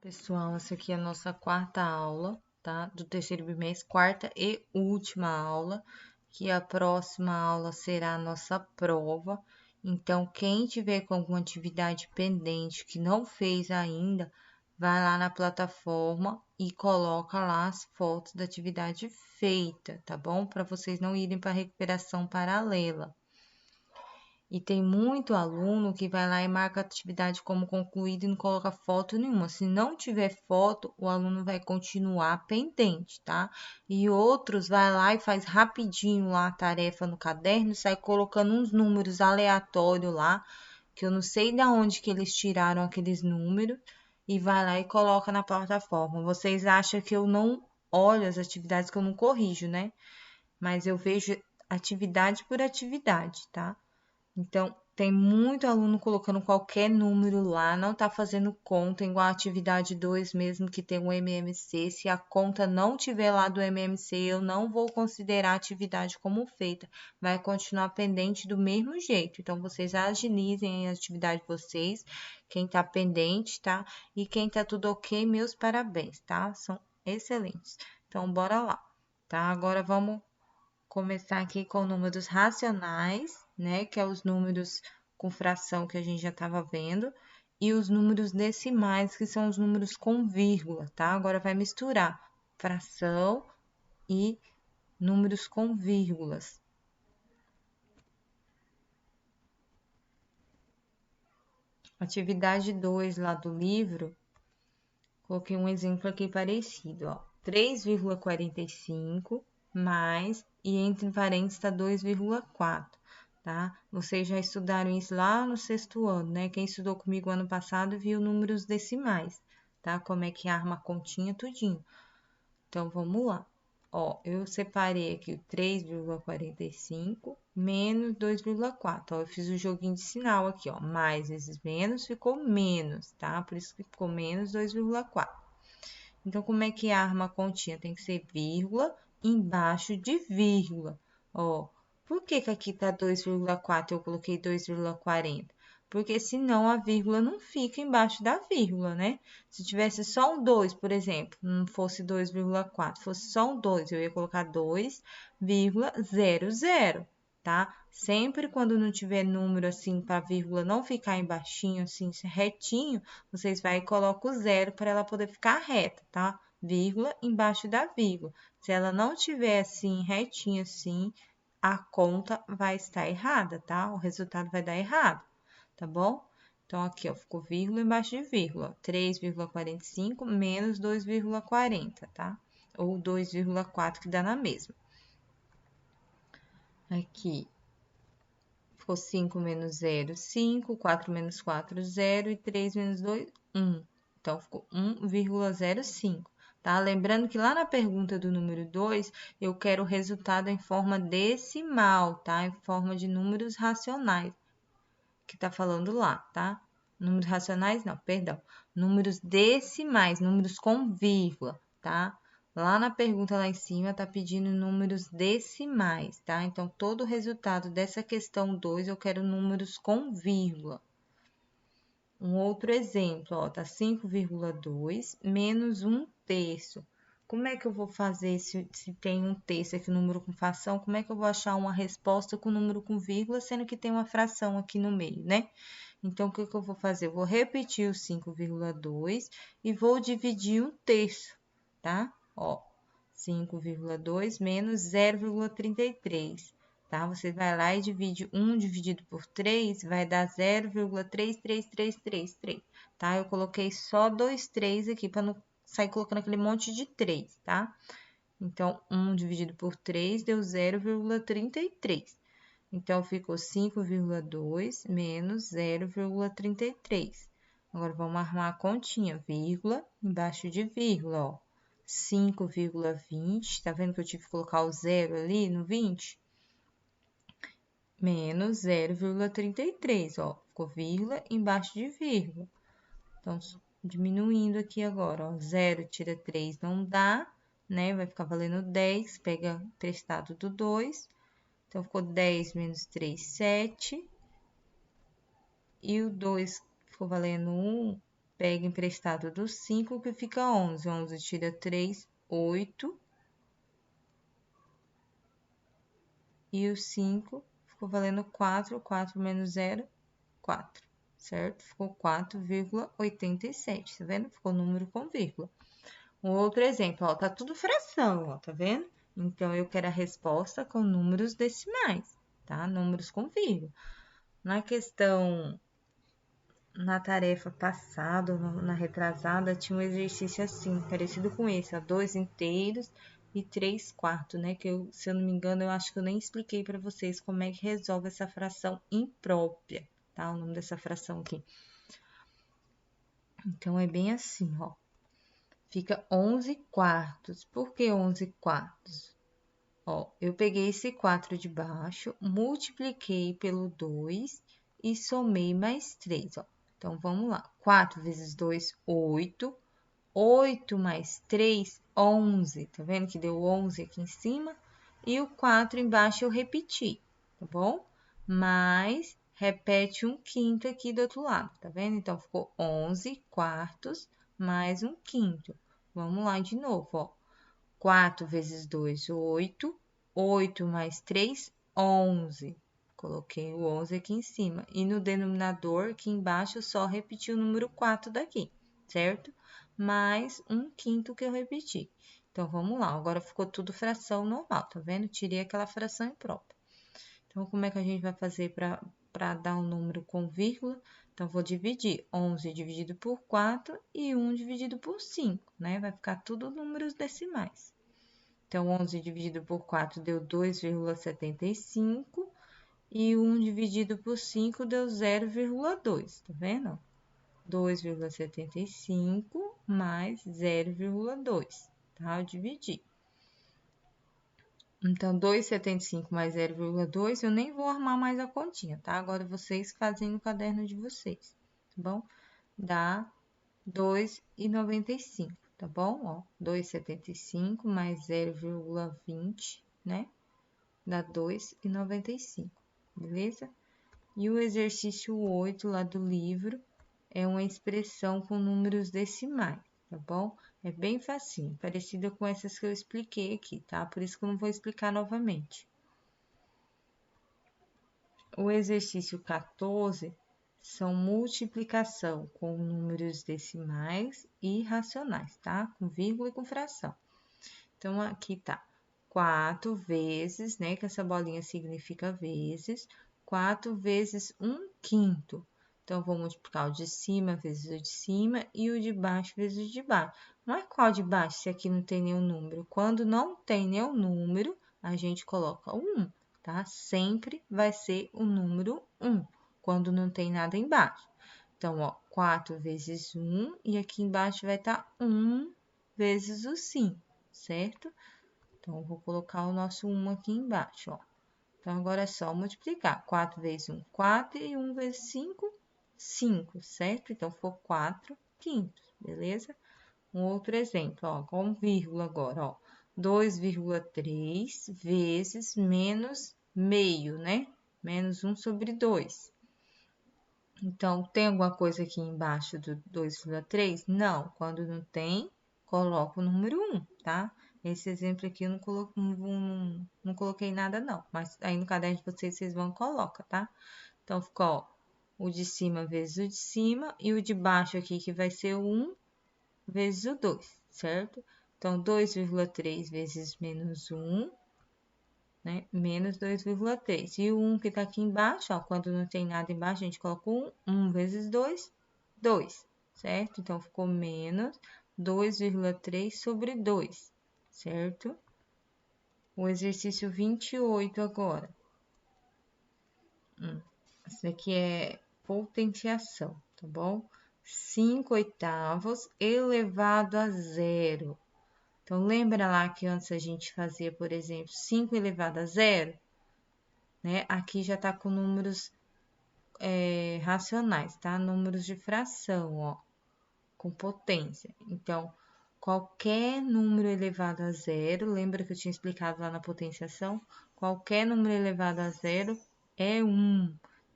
Pessoal, essa aqui é a nossa quarta aula, tá? Do terceiro bimestre, quarta e última aula, que a próxima aula será a nossa prova. Então, quem tiver com alguma atividade pendente que não fez ainda, vai lá na plataforma e coloca lá as fotos da atividade feita, tá bom? Para vocês não irem para recuperação paralela. E tem muito aluno que vai lá e marca a atividade como concluída e não coloca foto nenhuma. Se não tiver foto, o aluno vai continuar pendente, tá? E outros vai lá e faz rapidinho lá a tarefa no caderno e sai colocando uns números aleatórios lá, que eu não sei de onde que eles tiraram aqueles números, e vai lá e coloca na plataforma. Vocês acham que eu não olho as atividades, que eu não corrijo, né? Mas eu vejo atividade por atividade, tá? Então, tem muito aluno colocando qualquer número lá, não está fazendo conta, igual a atividade 2 mesmo, que tem o MMC. Se a conta não tiver lá do MMC, eu não vou considerar a atividade como feita. Vai continuar pendente do mesmo jeito. Então, vocês agilizem a atividade de vocês, quem está pendente, tá? E quem está tudo ok, meus parabéns, tá? São excelentes. Então, bora lá, tá? Agora vamos começar aqui com números racionais, né? Que é os números com fração que a gente já estava vendo, e os números decimais, que são os números com vírgula, tá? Agora vai misturar fração e números com vírgulas. Atividade 2 lá do livro, coloquei um exemplo aqui parecido, ó. 3,45 mais, e entre parênteses está 2,4. Tá? Vocês já estudaram isso lá no sexto ano, né? Quem estudou comigo ano passado viu números decimais, tá? Como é que arma a continha, tudinho. Então, vamos lá. Ó, eu separei aqui o 3,45 menos 2,4. Ó, eu fiz o joguinho de sinal aqui, ó. Mais vezes menos ficou menos, tá? Por isso que ficou menos 2,4. Então, como é que arma a continha? Tem que ser vírgula embaixo de vírgula. Ó, por que que aqui tá 2,4 e eu coloquei 2,40? Porque senão a vírgula não fica embaixo da vírgula, né? Se tivesse só um 2, por exemplo, não fosse 2,4, fosse só um 2, eu ia colocar 2,00, tá? Sempre quando não tiver número assim para a vírgula não ficar embaixinho, assim, retinho, vocês vai e colocam o zero para ela poder ficar reta, tá? Vírgula embaixo da vírgula. Se ela não tiver assim, retinha assim, a conta vai estar errada, tá? O resultado vai dar errado, tá bom? Então, aqui, ó, ficou vírgula embaixo de vírgula. 3,45 menos 2,40, tá? Ou 2,4, que dá na mesma. Aqui, ficou 5 menos 0, 5, 4 menos 4, 0 e 3 menos 2, 1. Então, ficou 1,05, tá? Lembrando que lá na pergunta do número 2, eu quero o resultado em forma decimal, tá? Em forma de números racionais, que tá falando lá, tá? Números racionais, não, perdão. Números decimais, números com vírgula, tá? Lá na pergunta lá em cima tá pedindo números decimais, tá? Então, todo o resultado dessa questão 2 eu quero números com vírgula. Um outro exemplo, ó, tá 5,2 menos 1/3. Como é que eu vou fazer se tem 1/3 aqui, número com fração? Como é que eu vou achar uma resposta com número com vírgula, sendo que tem uma fração aqui no meio, né? Então, o que que eu vou fazer? Eu vou repetir o 5,2 e vou dividir 1/3, tá? Ó, 5,2 menos 0,33, tá? Você vai lá e divide 1 dividido por 3, vai dar 0,33333, tá? Eu coloquei só 2 3 aqui para não sair colocando aquele monte de 3, tá? Então, 1 dividido por 3 deu 0,33. Então, ficou 5,2 menos 0,33. Agora, vamos armar a continha, vírgula embaixo de vírgula, ó. 5,20, tá vendo que eu tive que colocar o zero ali no 20? Menos 0,33, ó. Ficou vírgula embaixo de vírgula. Então, diminuindo aqui agora, ó. 0 tira 3 não dá, né? Vai ficar valendo 10, pega emprestado do 2. Então, ficou 10 menos 3, 7. E o 2 ficou valendo 1, pega emprestado do 5, que fica 11. 11 tira 3, 8. E o 5 ficou valendo 4. 4 menos 0, 4. Certo? Ficou 4,87. Tá vendo? Ficou número com vírgula. Um outro exemplo, ó, tá tudo fração, ó, tá vendo? Então, eu quero a resposta com números decimais, tá? Números com vírgula. Na tarefa passada, na retrasada, tinha um exercício assim, parecido com esse, ó, 2 inteiros e 3 quartos, né? Que eu, se eu não me engano, eu acho que eu nem expliquei para vocês como é que resolve essa fração imprópria, tá? O nome dessa fração aqui. Então, é bem assim, ó. Fica 11 quartos. Por que 11 quartos? Ó, eu peguei esse 4 de baixo, multipliquei pelo 2 e somei mais 3, ó. Então, vamos lá. 4 vezes 2, 8. 8 mais 3, 11. Tá vendo que deu 11 aqui em cima? E o 4 embaixo eu repeti, tá bom? Mas repete um quinto aqui do outro lado, tá vendo? Então, ficou 11 quartos mais um quinto. Vamos lá de novo, ó. 4 vezes 2, 8. 8 mais 3, 11. Coloquei o 11 aqui em cima. E no denominador, aqui embaixo, só repeti o número 4 daqui, certo? Mais um quinto que eu repeti. Então, vamos lá. Agora, ficou tudo fração normal, tá vendo? Tirei aquela fração imprópria. Então, como é que a gente vai fazer para dar um número com vírgula? Então, vou dividir 11 dividido por 4 e 1 dividido por 5, né? Vai ficar tudo números decimais. Então, 11 dividido por 4 deu 2,75 e 1 dividido por 5 deu 0,2, tá vendo? 2,75 mais 0,2, tá? Eu dividi. Então, 2,75 mais 0,2, eu nem vou armar mais a continha, tá? Agora, vocês fazem no caderno de vocês, tá bom? Dá 2,95, tá bom? Ó, 2,75 mais 0,20, né? Dá 2,95, beleza? E o exercício 8 lá do livro é uma expressão com números decimais, tá bom? É bem facinho, parecida com essas que eu expliquei aqui, tá? Por isso que eu não vou explicar novamente. O exercício 14 são multiplicação com números decimais e racionais, tá? Com vírgula e com fração. Então, aqui tá 4 vezes, né? Que essa bolinha significa vezes, 4 vezes 1 quinto. Então, vou multiplicar o de cima vezes o de cima e o de baixo vezes o de baixo. Não é qual de baixo se aqui não tem nenhum número. Quando não tem nenhum número, a gente coloca o 1, tá? Sempre vai ser o número 1, quando não tem nada embaixo. Então, ó, 4 vezes 1 e aqui embaixo vai estar 1 vezes o 5, certo? Então, vou colocar o nosso 1 aqui embaixo, ó. Então, agora é só multiplicar. 4 vezes 1, 4 e 1 vezes 5, 5, certo? Então, ficou 4 quintos, beleza? Um outro exemplo, ó, com vírgula agora, ó. 2,3 vezes menos meio, né? Menos 1 sobre 2. Então, tem alguma coisa aqui embaixo do 2,3? Não. Quando não tem, coloca o número 1, tá? Esse exemplo aqui eu não coloquei nada, não. Mas aí no caderno de vocês vão e colocam, tá? Então, ficou, ó, o de cima vezes o de cima e o de baixo aqui, que vai ser o 1 vezes o 2, certo? Então, 2,3 vezes menos 1, né? Menos 2,3. E o 1 que tá aqui embaixo, ó, quando não tem nada embaixo, a gente coloca 1. 1 vezes 2, 2, certo? Então, ficou menos 2,3 sobre 2, certo? O exercício 28 agora. Esse aqui é potenciação, tá bom? 5 oitavos elevado a zero. Então, lembra lá que antes a gente fazia, por exemplo, 5 elevado a zero? Né? Aqui já tá com números racionais, tá? Números de fração, ó, com potência. Então, qualquer número elevado a zero, lembra que eu tinha explicado lá na potenciação? Qualquer número elevado a zero é 1.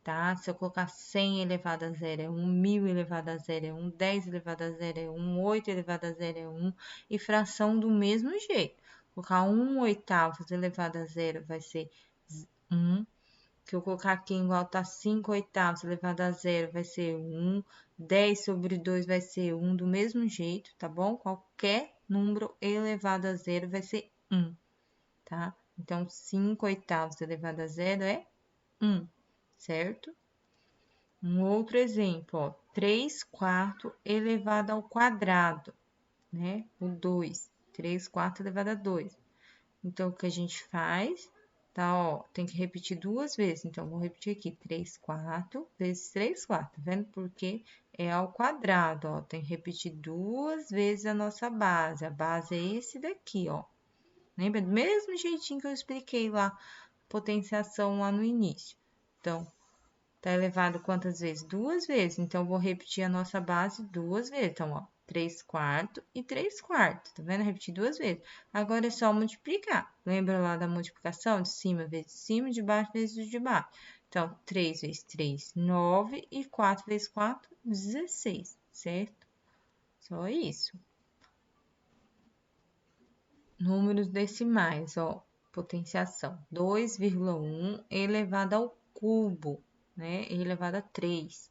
tá? Se eu colocar 100 elevado a zero é 1, 1000 elevado a zero é 1, 10 elevado a zero é 1, 8 elevado a zero é 1, e fração do mesmo jeito. Colocar 1 oitavos elevado a zero vai ser 1. Se eu colocar aqui igual tá 5 oitavos elevado a zero vai ser 1. 10 sobre 2 vai ser 1 do mesmo jeito, tá bom? Qualquer número elevado a zero vai ser 1, tá? Então, 5 oitavos elevado a zero é 1, certo? Um outro exemplo, ó, 3 quartos elevado ao quadrado, né? O 2, 3 quartos elevado a 2. Então, o que a gente faz, tá, ó, tem que repetir duas vezes. Então, vou repetir aqui, 3 quartos vezes 3 quartos, tá vendo? Porque é ao quadrado, ó, tem que repetir duas vezes a nossa base. A base é esse daqui, ó. Lembra? Do mesmo jeitinho que eu expliquei lá, potenciação lá no início. Então, tá elevado quantas vezes? Duas vezes. Então, vou repetir a nossa base duas vezes. Então, ó, 3 quartos e 3 quartos. Tá vendo? Repetir duas vezes. Agora é só multiplicar. Lembra lá da multiplicação? De cima vezes de cima, de baixo vezes de baixo. Então, 3 vezes 3, 9. E 4 vezes 4, 16. Certo? Só isso. Números decimais, ó, potenciação, 2,1 elevado ao cubo, né, elevado a 3.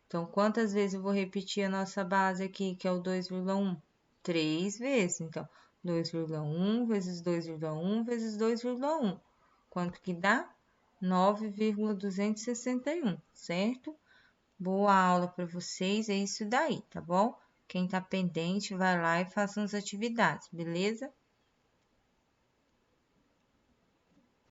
Então, quantas vezes eu vou repetir a nossa base aqui, que é o 2,1? 3 vezes. Então, 2,1 vezes 2,1 vezes 2,1. Quanto que dá? 9,261, certo? Boa aula para vocês, é isso daí, tá bom? Quem tá pendente, vai lá e faça as atividades, beleza?